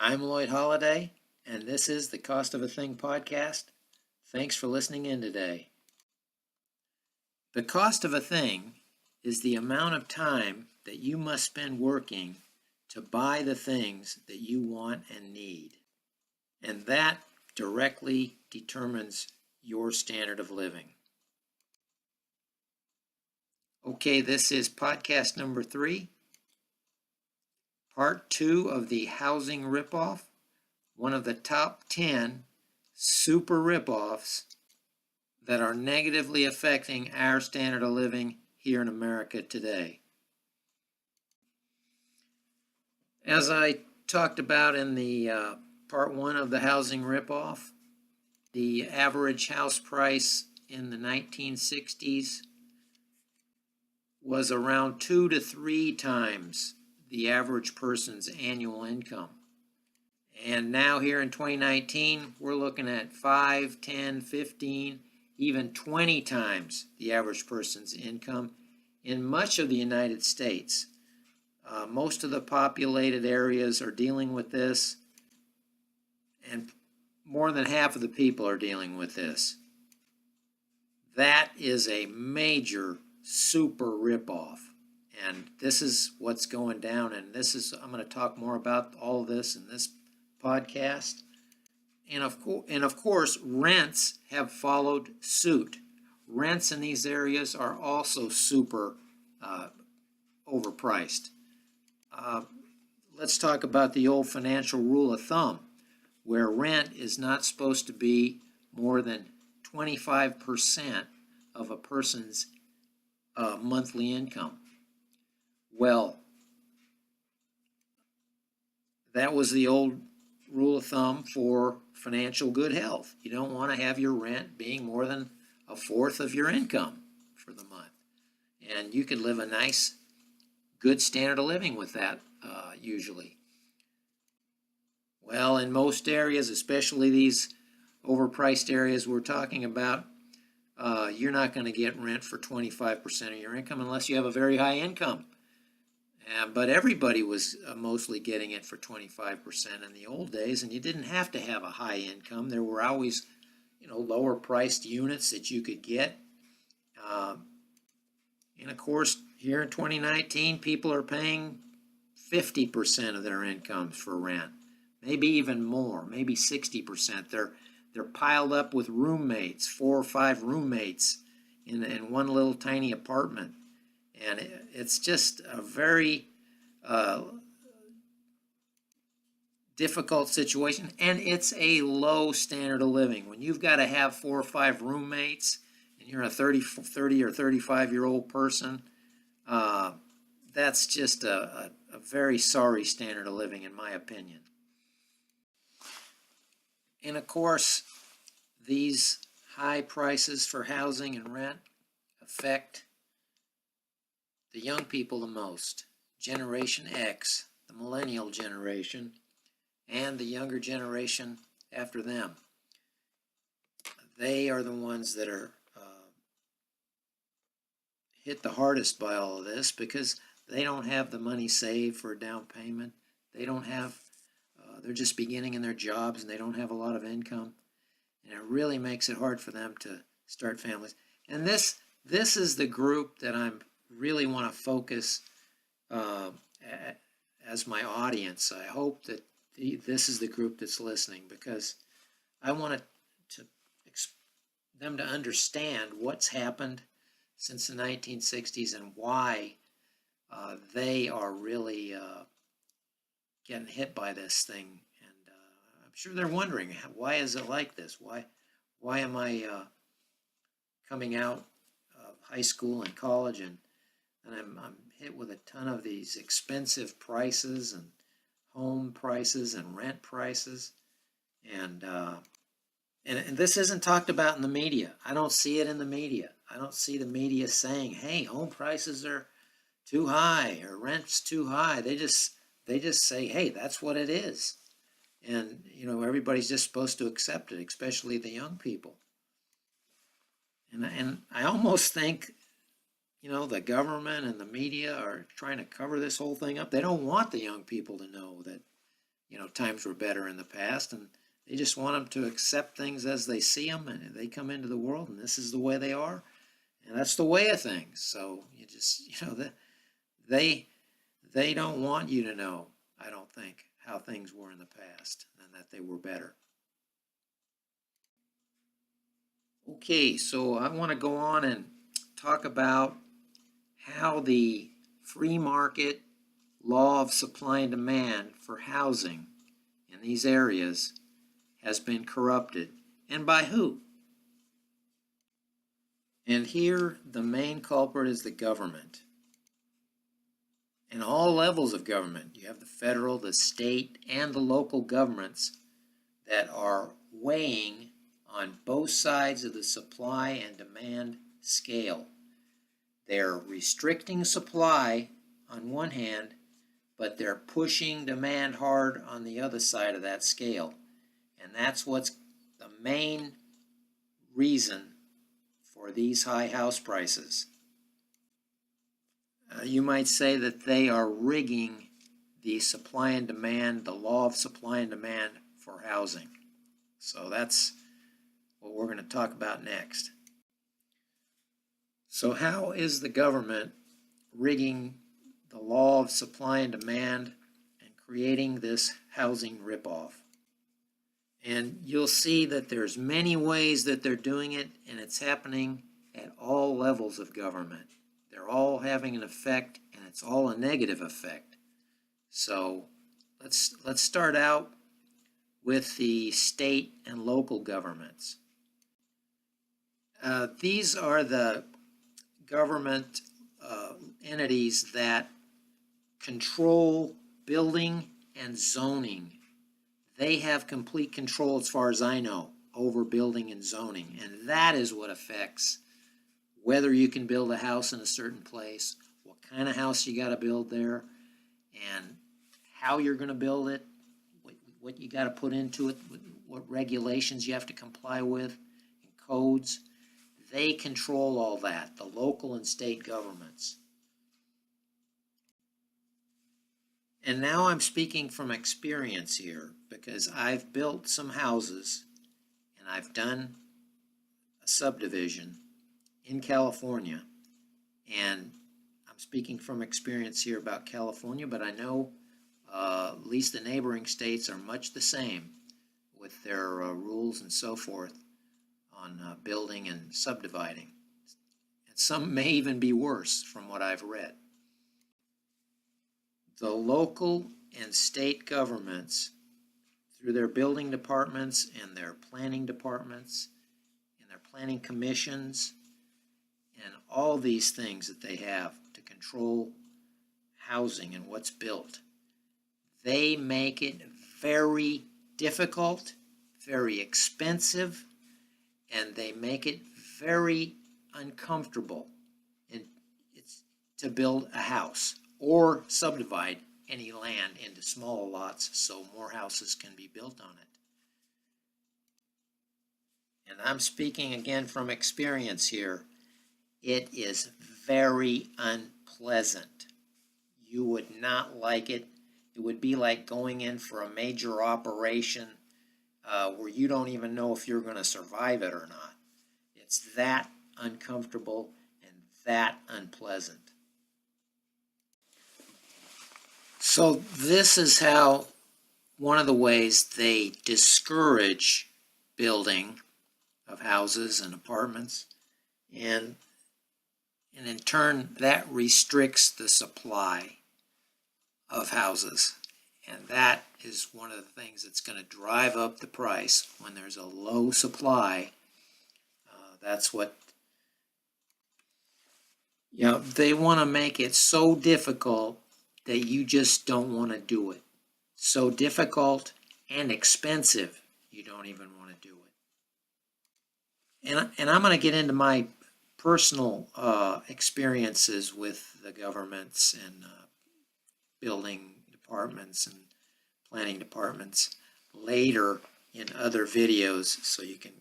I'm Lloyd Holiday, and this is the Cost of a Thing podcast. Thanks for listening in today. The cost of a thing is the amount of time that you must spend working to buy the things that you want and need. And that directly determines your standard of living. Okay, this is podcast number 3. Part 2 of the housing ripoff, one of the top 10 super ripoffs that are negatively affecting our standard of living here in America today. As I talked about in the part 1 of the housing ripoff, the average house price in the 1960s was around 2 to 3 times the average person's annual income. And now here in 2019, we're looking at 5, 10, 15, even 20 times the average person's income in much of the United States. Most of the populated areas are dealing with this, and more than half of the people are dealing with this. That is a major super ripoff. And this is what's going down, and I'm going to talk more about all of this in this podcast. And of course, rents have followed suit. Rents in these areas are also super overpriced. Let's talk about the old financial rule of thumb, where rent is not supposed to be more than 25% of a person's monthly income. Well, that was the old rule of thumb for financial good health. You don't want to have your rent being more than a fourth of your income for the month. And you could live a nice, good standard of living with that usually. Well, in most areas, especially these overpriced areas we're talking about, you're not going to get rent for 25% of your income unless you have a very high income. But everybody was mostly getting it for 25% in the old days, and you didn't have to have a high income. There were always, lower priced units that you could get. And of course, here in 2019, people are paying 50% of their incomes for rent, maybe even more, maybe 60%. They're piled up with roommates, 4 or 5 roommates in one little tiny apartment. And it's just a very difficult situation, and it's a low standard of living. When you've got to have 4 or 5 roommates, and you're a 30 or 35-year-old person, that's just a very sorry standard of living, in my opinion. And of course, these high prices for housing and rent affect the young people the most. Generation X, the Millennial Generation, and the younger generation after them. They are the ones that are hit the hardest by all of this because they don't have the money saved for a down payment. They don't have, they're just beginning in their jobs and they don't have a lot of income. And it really makes it hard for them to start families. And this is the group that I'm really want to focus as my audience. I hope that this is the group that's listening, because I want them to understand what's happened since the 1960s and why they are really getting hit by this thing. And I'm sure they're wondering, why is it like this? Why am I coming out of high school and college and I'm hit with a ton of these expensive prices and home prices and rent prices, and this isn't talked about in the media. I don't see it in the media. I don't see the media saying, "Hey, home prices are too high or rent's too high." They just say, "Hey, that's what it is," and everybody's just supposed to accept it, especially the young people. And I almost think the government and the media are trying to cover this whole thing up. They don't want the young people to know that, times were better in the past, and they just want them to accept things as they see them, and they come into the world, and this is the way they are, and that's the way of things. So you just, they don't want you to know, I don't think, how things were in the past and that they were better. Okay, so I want to go on and talk about how the free market law of supply and demand for housing in these areas has been corrupted, and by who? And here the main culprit is the government. And all levels of government, you have the federal, the state, and the local governments that are weighing on both sides of the supply and demand scale. They're restricting supply on one hand, but they're pushing demand hard on the other side of that scale. And that's what's the main reason for these high house prices. You might say that they are rigging the supply and demand, the law of supply and demand for housing. So that's what we're going to talk about next. So how is the government rigging the law of supply and demand and creating this housing ripoff? And you'll see that there's many ways that they're doing it, and it's happening at all levels of government. They're all having an effect, and it's all a negative effect. So let's start out with the state and local governments. These are the government entities that control building and zoning. They have complete control, as far as I know, over building and zoning, and that is what affects whether you can build a house in a certain place, what kind of house you got to build there, and how you're going to build it, what you got to put into it, what regulations you have to comply with, and codes. They control all that, the local and state governments. And now I'm speaking from experience here, because I've built some houses and I've done a subdivision in California, and I'm speaking from experience here about California, but I know at least the neighboring states are much the same with their rules and so forth on building and subdividing. And some may even be worse from what I've read. The local and state governments, through their building departments and their planning departments and their planning commissions, and all these things that they have to control housing and what's built, they make it very difficult, very expensive, and they make it very uncomfortable to build a house or subdivide any land into smaller lots so more houses can be built on it. And I'm speaking again from experience here. It is very unpleasant. You would not like it. It would be like going in for a major operation where you don't even know if you're going to survive it or not. It's that uncomfortable and that unpleasant. So this is how one of the ways they discourage building of houses and apartments, and in turn that restricts the supply of houses. And that is one of the things that's going to drive up the price when there's a low supply. That's what, they want to make it so difficult that you just don't want to do it. So difficult and expensive, you don't even want to do it. And I'm going to get into my personal experiences with the governments and building departments and planning departments later in other videos, so you can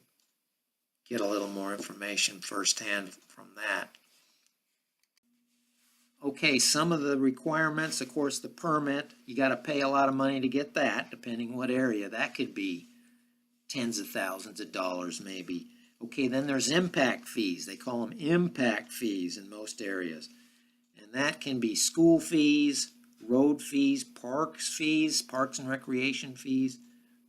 get a little more information firsthand from that. Okay, some of the requirements, of course, the permit, you got to pay a lot of money to get that, depending what area. That could be tens of thousands of dollars maybe. Okay, then there's impact fees. They call them impact fees in most areas. And that can be school fees, road fees, parks and recreation fees.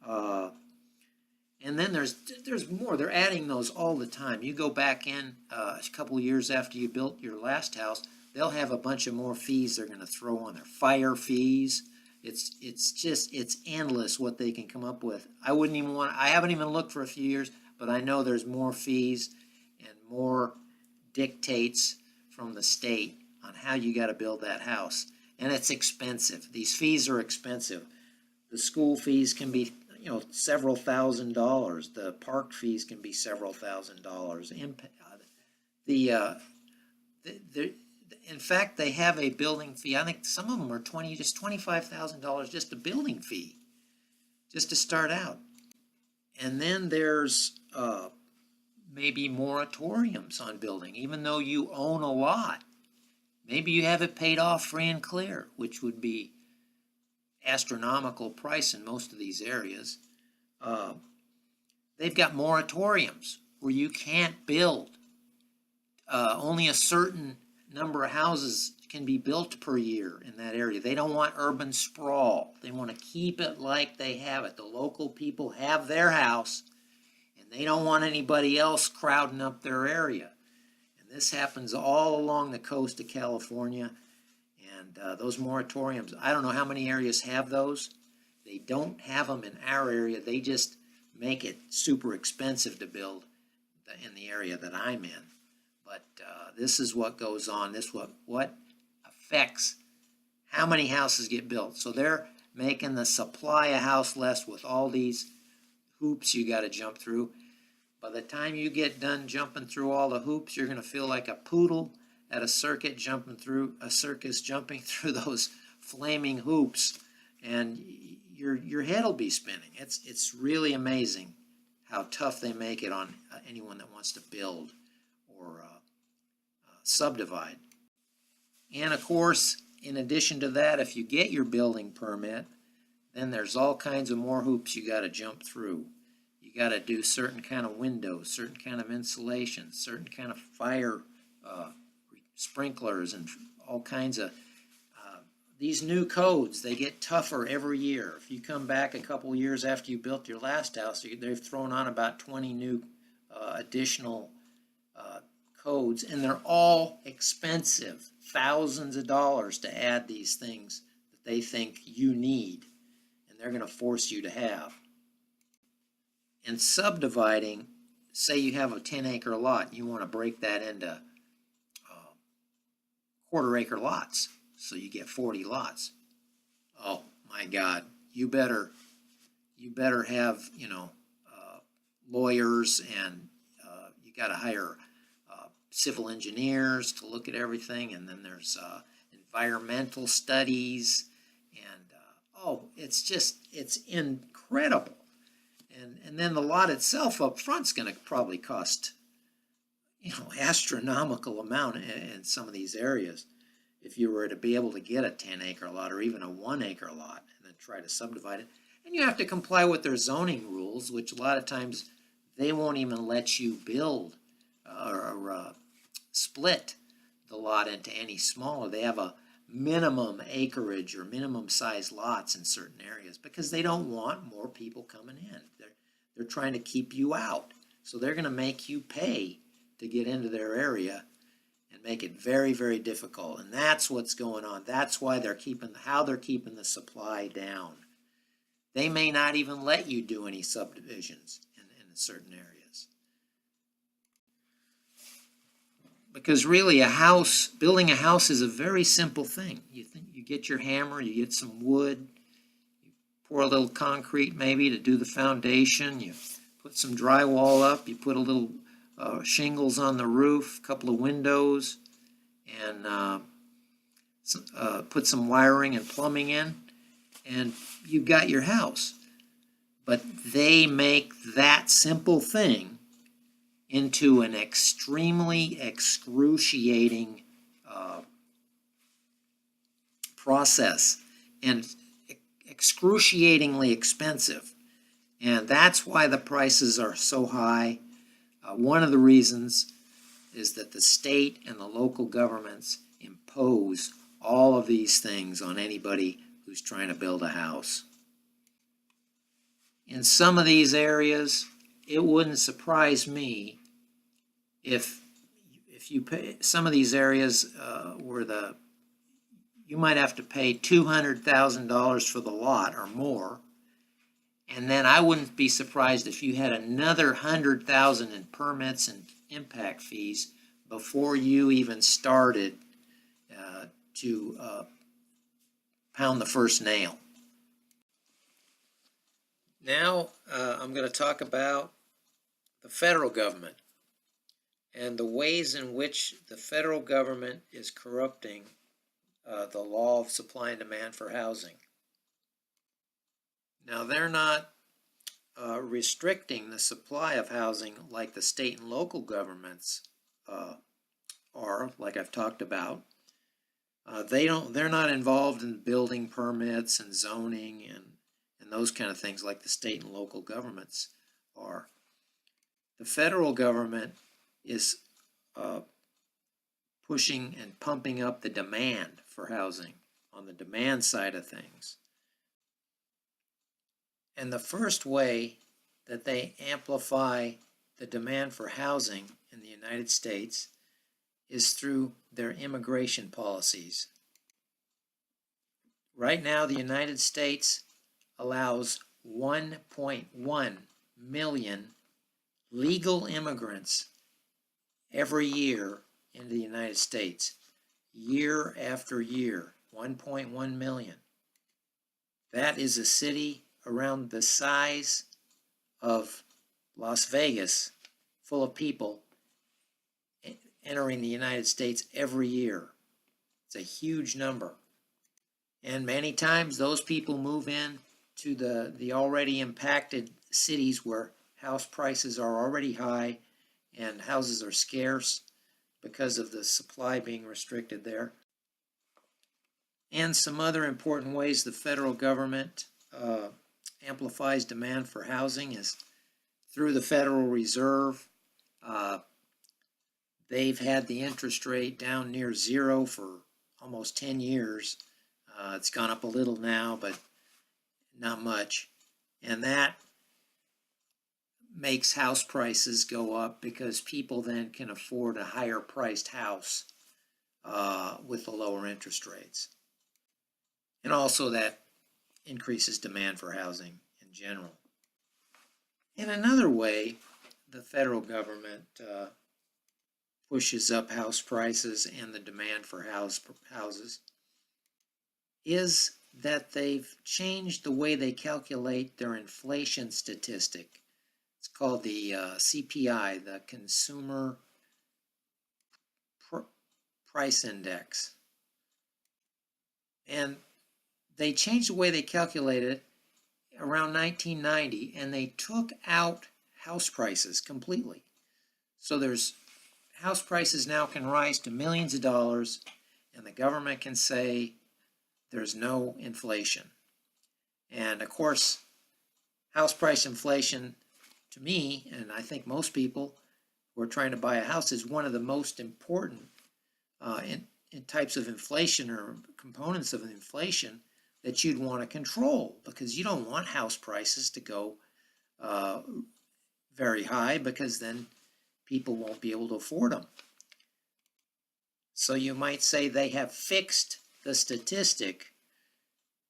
And then there's more. They're adding those all the time. You go back in a couple of years after you built your last house, they'll have a bunch of more fees they're going to throw on there. Fire fees. It's endless what they can come up with. I haven't even looked for a few years, but I know there's more fees and more dictates from the state on how you got to build that house. And it's expensive. These fees are expensive. The school fees can be, several $1,000s. The park fees can be several $1,000s. In fact, they have a building fee. I think some of them are $25,000 just a building fee, just to start out. And then there's maybe moratoriums on building, even though you own a lot. Maybe you have it paid off free and clear, which would be astronomical price in most of these areas. They've got moratoriums where you can't build. Only a certain number of houses can be built per year in that area. They don't want urban sprawl. They want to keep it like they have it. The local people have their house, and they don't want anybody else crowding up their area. And this happens all along the coast of California. And those moratoriums, I don't know how many areas have those. They don't have them in our area. They just make it super expensive to build in the area that I'm in. But this is what goes on. This what affects how many houses get built. So they're making the supply of house less with all these hoops you got to jump through. By the time you get done jumping through all the hoops, you're going to feel like a poodle at a circus jumping through those flaming hoops, and your head will be spinning. It's really amazing how tough they make it on anyone that wants to build or subdivide. And of course, in addition to that, if you get your building permit, then there's all kinds of more hoops you got to jump through. You got to do certain kind of windows, certain kind of insulation, certain kind of fire sprinklers, and all kinds of these new codes. They get tougher every year. If you come back a couple years after you built your last house, they've thrown on about 20 new additional codes, and they're all expensive, thousands of dollars to add these things that they think you need, and they're going to force you to have. And subdividing, say you have a 10-acre lot, you want to break that into quarter-acre lots, so you get 40 lots. Oh my God! You better have lawyers, and you got to hire civil engineers to look at everything, and then there's environmental studies, and it's incredible. And then the lot itself up front's going to probably cost astronomical amount in some of these areas. If you were to be able to get a 10-acre lot or even a 1-acre lot and then try to subdivide it, and you have to comply with their zoning rules, which a lot of times they won't even let you build or split the lot into any smaller. They have a minimum acreage or minimum size lots in certain areas because they don't want more people coming in. They're trying to keep you out. So they're going to make you pay to get into their area and make it very, very difficult. And that's what's going on. That's why they're keeping the supply down. They may not even let you do any subdivisions in certain areas. Because really building a house is a very simple thing. You get your hammer, you get some wood, you pour a little concrete maybe to do the foundation, you put some drywall up, you put a little shingles on the roof, a couple of windows, and put some wiring and plumbing in, and you've got your house. But they make that simple thing into an extremely excruciating process and excruciatingly expensive. And that's why the prices are so high. One of the reasons is that the state and the local governments impose all of these things on anybody who's trying to build a house. In some of these areas, it wouldn't surprise me if you pay some of these areas where you might have to pay $200,000 for the lot or more, and then I wouldn't be surprised if you had another $100,000 in permits and impact fees before you even started to pound the first nail. Now I'm going to talk about the federal government and the ways in which the federal government is corrupting the law of supply and demand for housing. Now, they're not restricting the supply of housing like the state and local governments are, like I've talked about. They're not involved in building permits and zoning and those kind of things like the state and local governments are. The federal government is pushing and pumping up the demand for housing on the demand side of things. And the first way that they amplify the demand for housing in the United States is through their immigration policies. Right now, the United States allows 1.1 million legal immigrants every year into the United States, year after year, 1.1 million. That is a city around the size of Las Vegas, full of people entering the United States every year. It's a huge number. And many times those people move in to the already impacted cities where house prices are already high and houses are scarce because of the supply being restricted there. And some other important ways the federal government amplifies demand for housing is through the Federal Reserve. They've had the interest rate down near zero for almost 10 years. It's gone up a little now, but not much. And that makes house prices go up because people then can afford a higher priced house with the lower interest rates. And also that increases demand for housing in general. In another way, the federal government pushes up house prices and the demand for houses is that they've changed the way they calculate their inflation statistic. It's called the CPI, the Consumer Price Index. And they changed the way they calculate it around 1990, and they took out house prices completely. So house prices now can rise to millions of dollars, and the government can say there's no inflation. And of course, house price inflation, to me, and I think most people who are trying to buy a house, is one of the most important in types of inflation or components of inflation that you'd want to control, because you don't want house prices to go very high, because then people won't be able to afford them. So you might say they have fixed the statistic.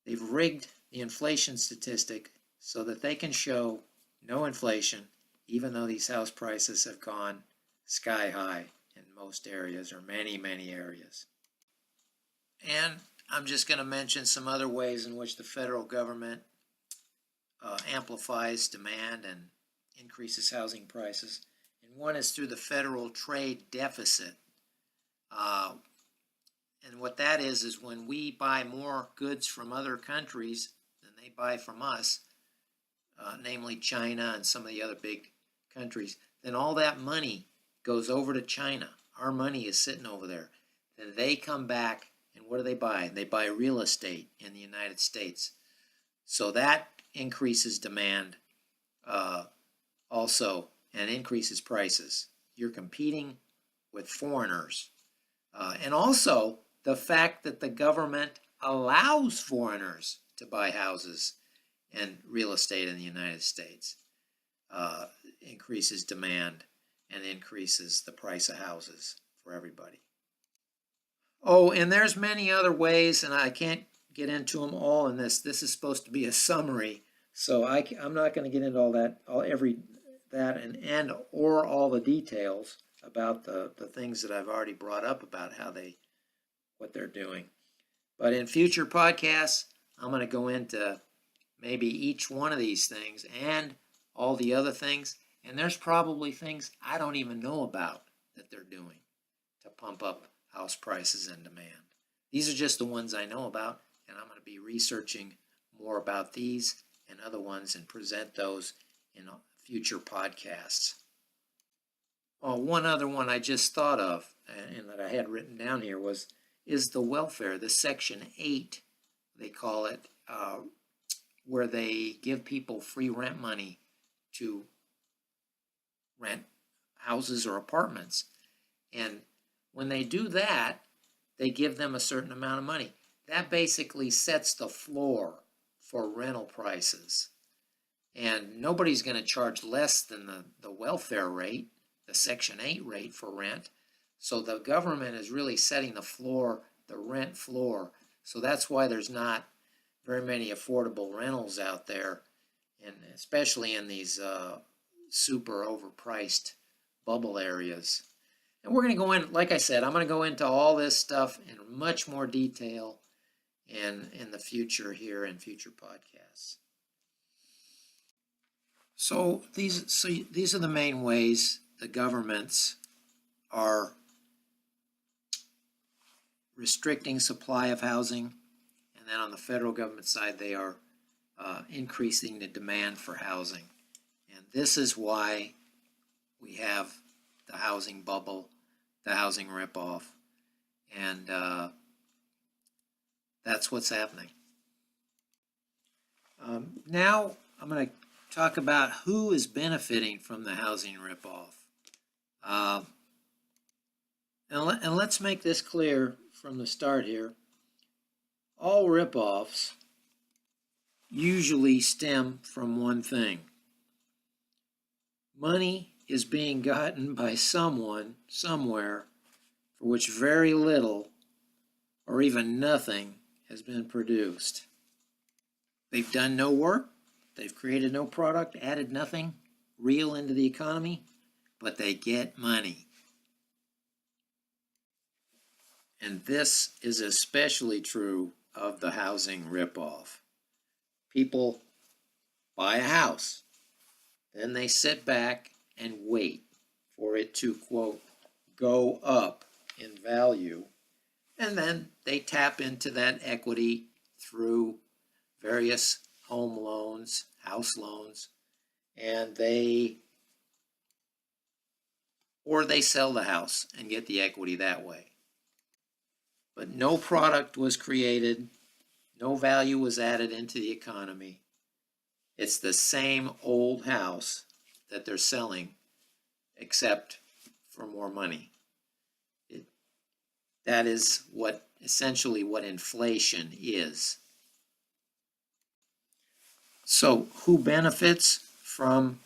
They've rigged the inflation statistic so that they can show no inflation, even though these house prices have gone sky high in most areas, or many, many areas. And I'm just going to mention some other ways in which the federal government amplifies demand and increases housing prices. And one is through the federal trade deficit. And what that is when we buy more goods from other countries than they buy from us, namely China and some of the other big countries, then all that money goes over to China. Our money is sitting over there. Then they come back And what do they buy? They buy real estate in the United States. So that increases demand also and increases prices. You're competing with foreigners. And also the fact that the government allows foreigners to buy houses and real estate in the United States increases demand and increases the price of houses for everybody. Oh, and there's many other ways, and I can't get into them all in this. This is supposed to be a summary, so I'm not going to get into all that, or all the details about the things that I've already brought up about what they're doing. But in future podcasts, I'm going to go into maybe each one of these things and all the other things. And there's probably things I don't even know about that they're doing to pump up house prices and demand. These are just the ones I know about, and I'm going to be researching more about these and other ones and present those in future podcasts. Oh, one other one I just thought of and that I had written down here is the welfare, the Section 8, they call it, where they give people free rent money to rent houses or apartments. And when they do that, they give them a certain amount of money. That basically sets the floor for rental prices. And nobody's going to charge less than the welfare rate, the Section 8 rate for rent. So the government is really setting the floor, the rent floor. So that's why there's not very many affordable rentals out there, and especially in these super overpriced bubble areas. And we're going to go in, like I said, I'm going to go into all this stuff in much more detail in the future here in future podcasts. So these are the main ways the governments are restricting supply of housing, and then on the federal government side, they are increasing the demand for housing. And this is why we have the housing bubble, the housing ripoff, and that's what's happening. Now I'm going to talk about who is benefiting from the housing ripoff. And let's make this clear from the start here. All ripoffs usually stem from one thing. Money is being gotten by someone, somewhere, for which very little or even nothing has been produced. They've done no work, they've created no product, added nothing real into the economy, but they get money. And this is especially true of the housing ripoff. People buy a house, then they sit back and wait for it to, quote, go up in value, and then they tap into that equity through various home loans, house loans, and they sell the house and get the equity that way. But no product was created, no value was added into the economy. It's the same old house that they're selling, except for more money. That is essentially what inflation is. So who benefits from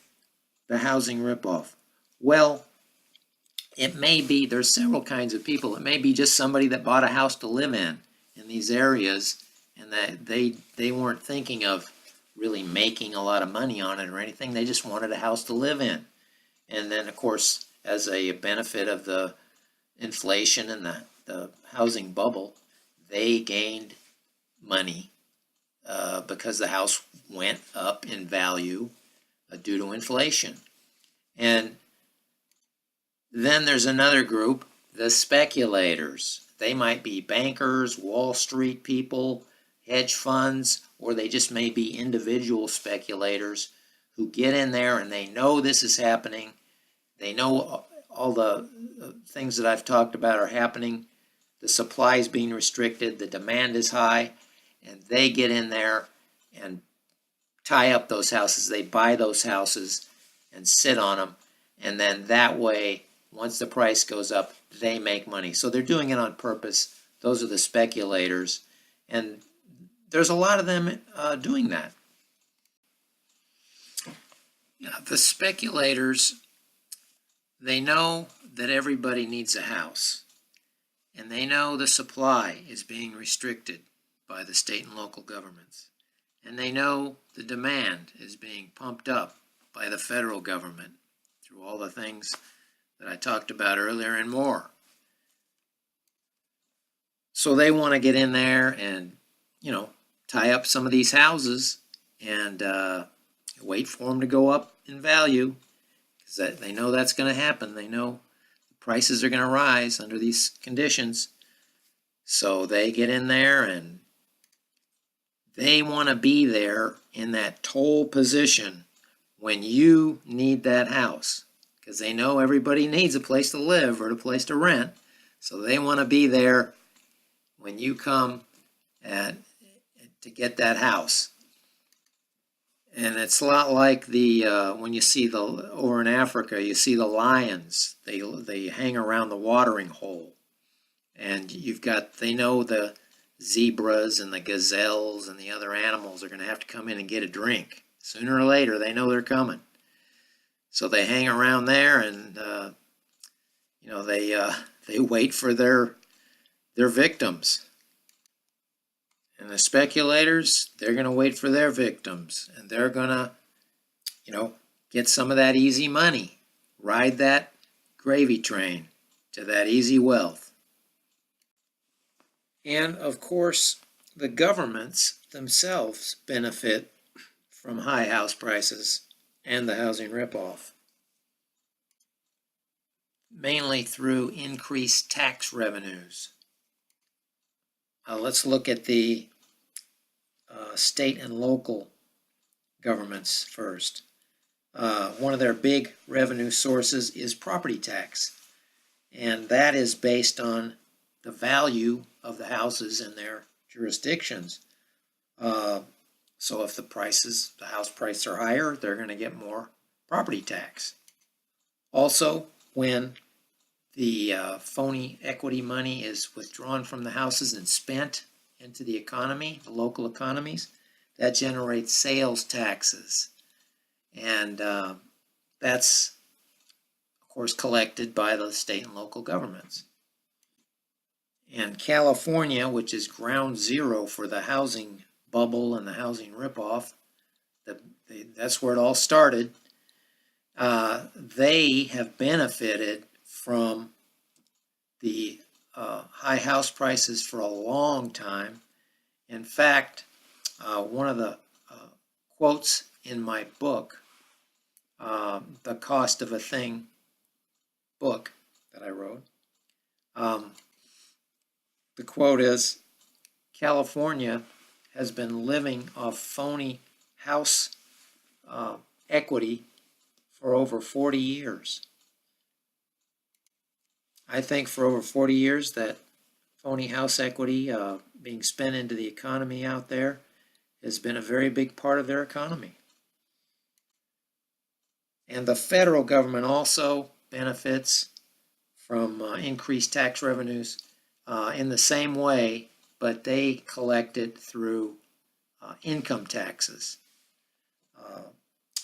the housing ripoff? Well, it may be, there's several kinds of people. It may be just somebody that bought a house to live in these areas, and that they weren't thinking of really making a lot of money on it or anything. They just wanted a house to live in. And then, of course, as a benefit of the inflation and the housing bubble, they gained money because the house went up in value due to inflation. And then there's another group, the speculators. They might be bankers, Wall Street people, hedge funds, or they just may be individual speculators who get in there and they know this is happening. They know all the things that I've talked about are happening the supply is being restricted, the demand is high, and they get in there and tie up those houses. They buy those houses and sit on them, and then that way, once the price goes up, they make money. So they're doing it on purpose. Those are the speculators, and there's a lot of them doing that. The speculators, they know that everybody needs a house, and they know the supply is being restricted by the state and local governments, and they know the demand is being pumped up by the federal government through all the things that I talked about earlier and more. So they want to get in there and, tie up some of these houses and wait for them to go up in value, because they know that's going to happen. They know the prices are going to rise under these conditions. So they get in there and they want to be there in that toll position when you need that house, because they know everybody needs a place to live or a place to rent. So they want to be there when you come to get that house. And it's a lot like when you see over in Africa, you see the lions. They hang around the watering hole, and they know the zebras and the gazelles and the other animals are going to have to come in and get a drink sooner or later. They know they're coming, so they hang around there, and they wait for their victims. And the speculators, they're going to wait for their victims, and they're going to, get some of that easy money, ride that gravy train to that easy wealth. And of course, the governments themselves benefit from high house prices and the housing ripoff, mainly through increased tax revenues. Let's look at the state and local governments first. One of their big revenue sources is property tax, and that is based on the value of the houses in their jurisdictions. So if the house prices are higher, they're going to get more property tax. Also, when the phony equity money is withdrawn from the houses and spent into the economy, the local economies, that generates sales taxes. And that's, of course, collected by the state and local governments. And California, which is ground zero for the housing bubble and the housing ripoff, that's where it all started. They have benefited from the high house prices for a long time. In fact, one of the quotes in my book, The Cost of a Thing book that I wrote, the quote is, California has been living off phony house equity for over 40 years. I think for over 40 years that phony house equity being spent into the economy out there has been a very big part of their economy. And the federal government also benefits from increased tax revenues in the same way, but they collect it through income taxes.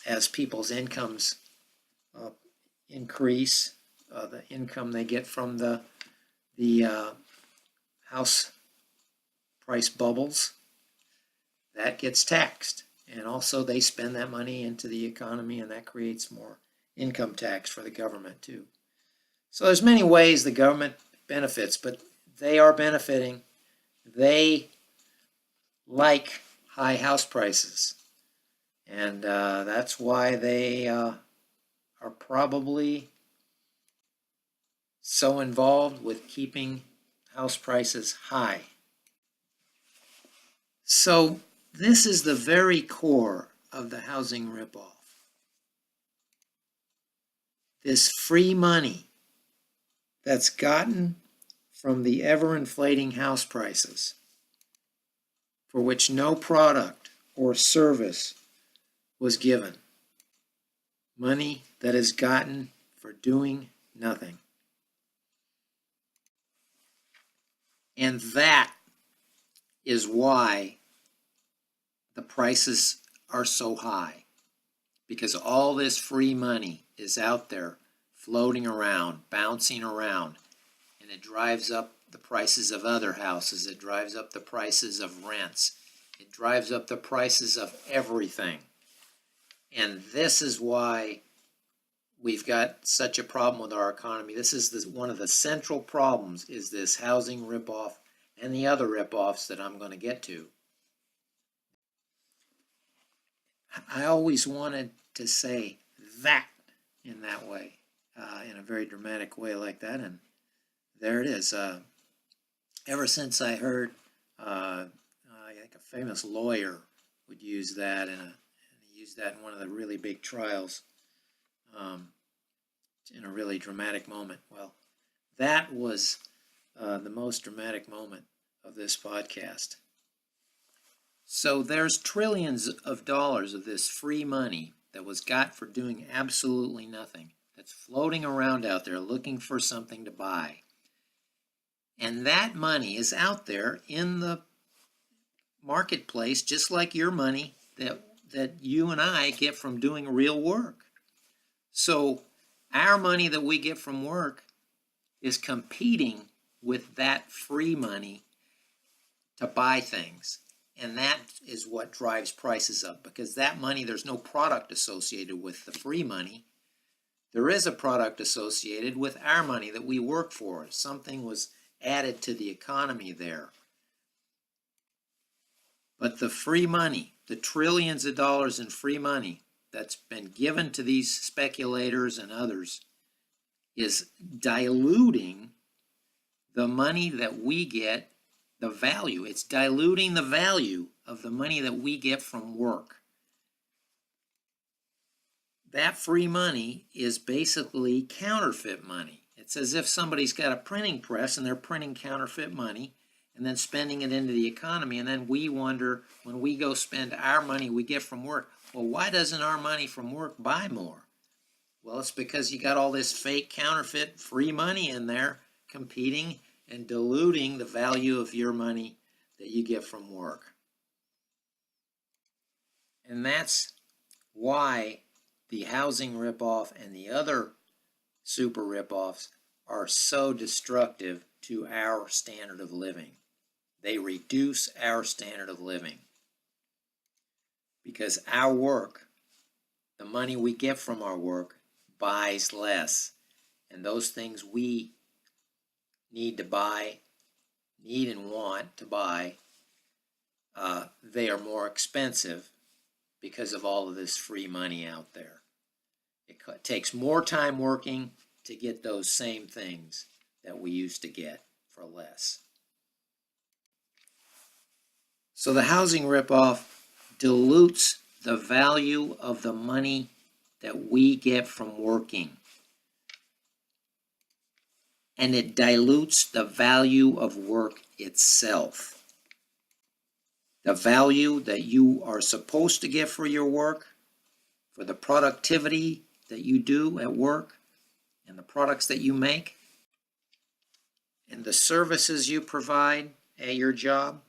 As people's incomes increase, the income they get from the house price bubbles, that gets taxed. And also they spend that money into the economy, and that creates more income tax for the government too. So there's many ways the government benefits, but they are benefiting. They like high house prices, and that's why they are probably so involved with keeping house prices high. So this is the very core of the housing ripoff. This free money that's gotten from the ever-inflating house prices, for which no product or service was given. Money that is gotten for doing nothing. And that is why the prices are so high. Because all this free money is out there floating around, bouncing around, and it drives up the prices of other houses. It drives up the prices of rents. It drives up the prices of everything. And this is why we've got such a problem with our economy. This is one of the central problems, is this housing ripoff and the other ripoffs that I'm going to get to. I always wanted to say that in that way, in a very dramatic way like that, and there it is. Ever since I heard, I think a famous lawyer would use that, and he used that in one of the really big trials, in a really dramatic moment. Well, that was the most dramatic moment of this podcast. So there's trillions of dollars of this free money that was got for doing absolutely nothing, that's floating around out there looking for something to buy. And that money is out there in the marketplace, just like your money that you and I get from doing real work. So our money that we get from work is competing with that free money to buy things. And that is what drives prices up, because that money, there's no product associated with the free money. There is a product associated with our money that we work for. Something was added to the economy there. But the free money, the trillions of dollars in free money that's been given to these speculators and others, is diluting the money that we get. The value, it's diluting the value of the money that we get from work. That free money is basically counterfeit money. It's as if somebody's got a printing press and they're printing counterfeit money and then spending it into the economy, and then we wonder, when we go spend our money we get from work, well, why doesn't our money from work buy more? Well, it's because you got all this fake counterfeit free money in there competing and diluting the value of your money that you get from work. And that's why the housing ripoff and the other super ripoffs are so destructive to our standard of living. They reduce our standard of living. Because our work, the money we get from our work, buys less. And those things we need to buy, need and want to buy, they are more expensive because of all of this free money out there. It takes more time working to get those same things that we used to get for less. So the housing ripoff dilutes the value of the money that we get from working. And it dilutes the value of work itself. The value that you are supposed to get for your work, for the productivity that you do at work, and the products that you make, and the services you provide at your job,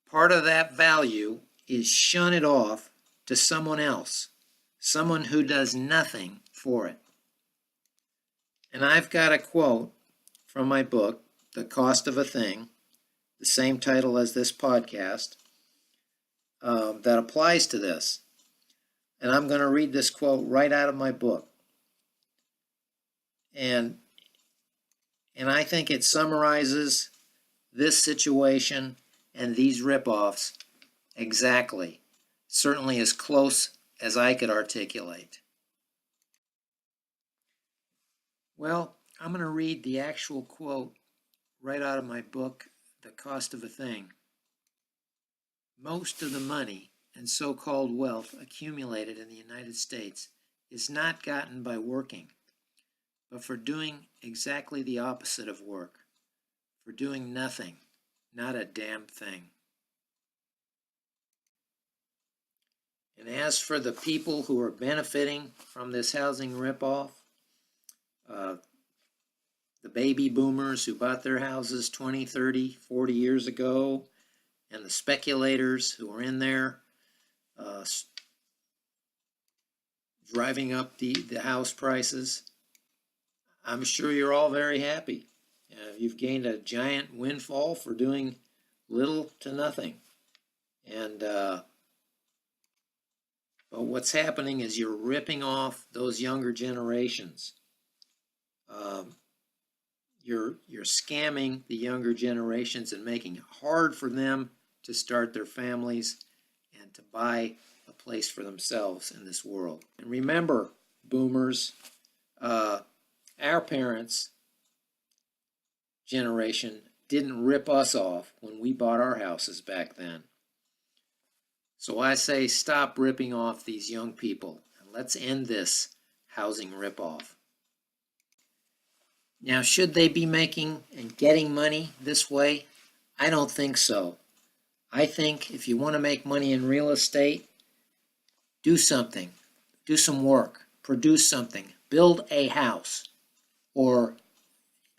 part of that value is shunted off to someone else, someone who does nothing for it. And I've got a quote from my book, The Cost of a Thing, the same title as this podcast, that applies to this. And I'm going to read this quote right out of my book. And I think it summarizes this situation and these ripoffs exactly, certainly as close as I could articulate. Well, I'm going to read the actual quote right out of my book, The Cost of a Thing. Most of the money and so-called wealth accumulated in the United States is not gotten by working, but for doing exactly the opposite of work, for doing nothing, not a damn thing. And as for the people who are benefiting from this housing ripoff, the baby boomers who bought their houses 20, 30, 40 years ago, and the speculators who are in there driving up the house prices, I'm sure you're all very happy. You've gained a giant windfall for doing little to nothing. And but what's happening is you're ripping off those younger generations. You're scamming the younger generations and making it hard for them to start their families and to buy a place for themselves in this world. And remember, boomers, our parents' generation didn't rip us off when we bought our houses back then. So I say stop ripping off these young people and let's end this housing ripoff. Now, should they be making and getting money this way? I don't think so. I think if you want to make money in real estate, do something, do some work, produce something, build a house, or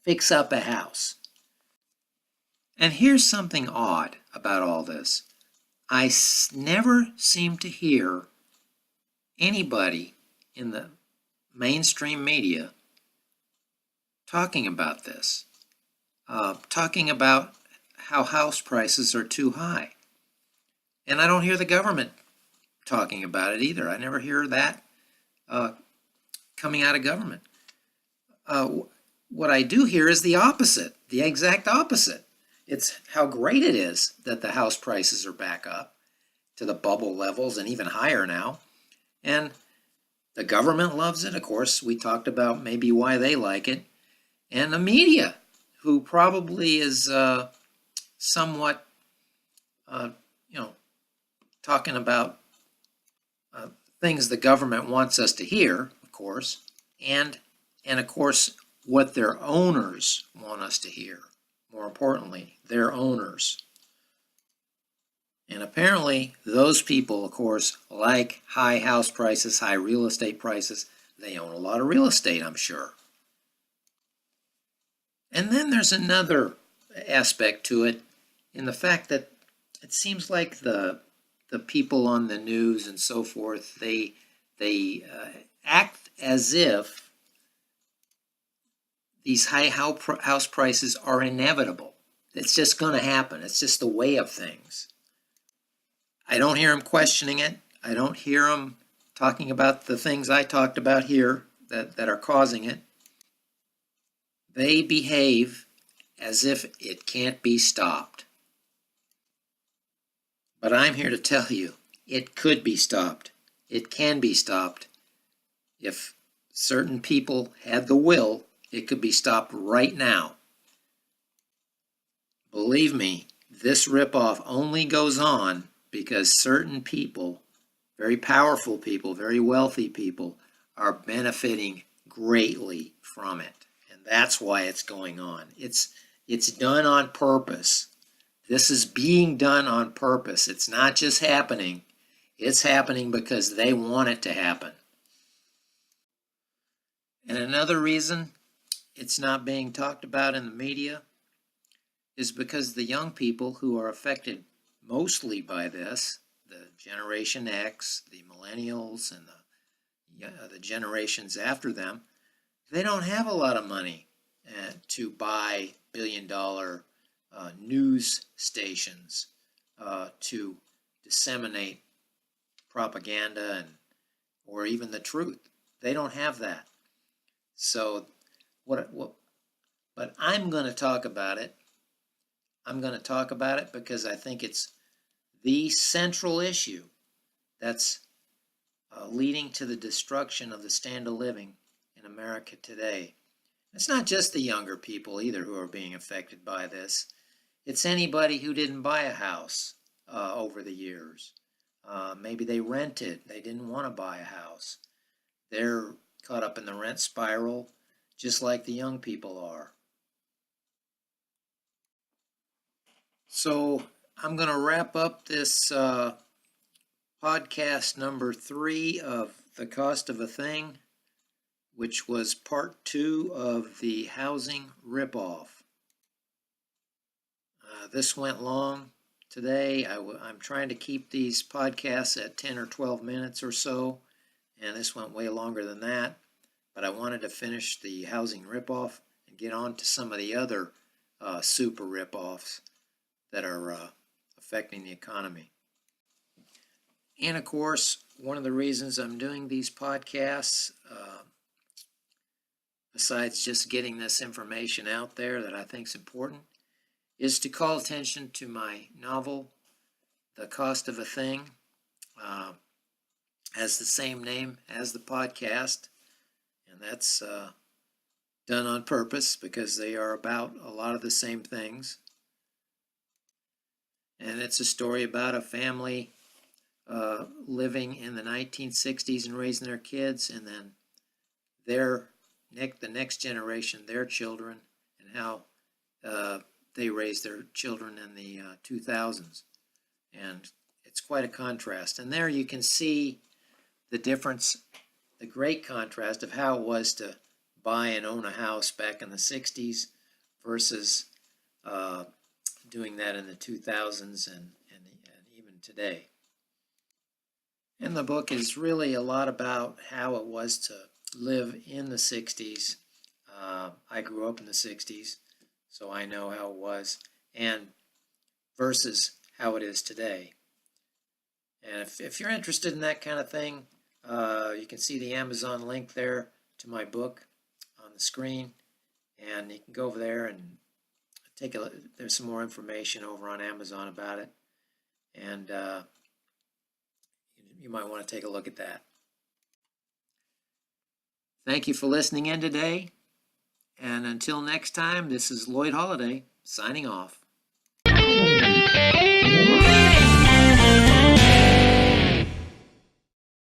fix up a house. And here's something odd about all this. I never seem to hear anybody in the mainstream media talking about this, talking about how house prices are too high. And I don't hear the government talking about it either. I never hear that coming out of government. What I do hear is the opposite, the exact opposite. It's how great it is that the house prices are back up to the bubble levels and even higher now. And the government loves it. Of course, we talked about maybe why they like it. And the media, who probably is somewhat, talking about things the government wants us to hear, of course, and of course, what their owners want us to hear. More importantly, their owners. And apparently, those people, of course, like high house prices, high real estate prices. They own a lot of real estate, I'm sure. And then there's another aspect to it in the fact that it seems like the people on the news and so forth, they act as if these high house prices are inevitable. It's just going to happen. It's just the way of things. I don't hear them questioning it. I don't hear them talking about the things I talked about here that are causing it. They behave as if it can't be stopped. But I'm here to tell you, it could be stopped. It can be stopped. If certain people had the will, it could be stopped right now. Believe me, this ripoff only goes on because certain people, very powerful people, very wealthy people, are benefiting greatly from it. And that's why it's going on. It's done on purpose. This is being done on purpose. It's not just happening. It's happening because they want it to happen. And another reason it's not being talked about in the media is because the young people who are affected mostly by this, the Generation X, the Millennials, and the generations after them, they don't have a lot of money to buy billion-dollar news stations to disseminate propaganda or even the truth. They don't have that. So but I'm going to talk about it. I'm going to talk about it because I think it's the central issue that's leading to the destruction of the standard of living in America today. It's not just the younger people either who are being affected by this. It's anybody who didn't buy a house over the years. Maybe they rented. They didn't want to buy a house. They're caught up in the rent spiral just like the young people are. So I'm going to wrap up this podcast number 3 of The Cost of a Thing, which was part 2 of the housing ripoff. This went long today. I'm trying to keep these podcasts at 10 or 12 minutes or so, and this went way longer than that. But I wanted to finish the housing ripoff and get on to some of the other super ripoffs that are affecting the economy. And of course, one of the reasons I'm doing these podcasts, besides just getting this information out there that I think is important, is to call attention to my novel, The Cost of a Thing. Has the same name as the podcast, and that's done on purpose because they are about a lot of the same things. And it's a story about a family living in the 1960s and raising their kids, and then the next generation, their children, and how they raised their children in the 2000s. And it's quite a contrast. And there you can see the difference, the great contrast of how it was to buy and own a house back in the 60s versus doing that in the 2000s and even today. And the book is really a lot about how it was to live in the 60s. I grew up in the 60s, so I know how it was, and versus how it is today. And if you're interested in that kind of thing, you can see the Amazon link there to my book on the screen, and you can go over there and take a look. There's some more information over on Amazon about it, and you might want to take a look at that. Thank you for listening in today, and until next time, this is Lloyd Holiday signing off.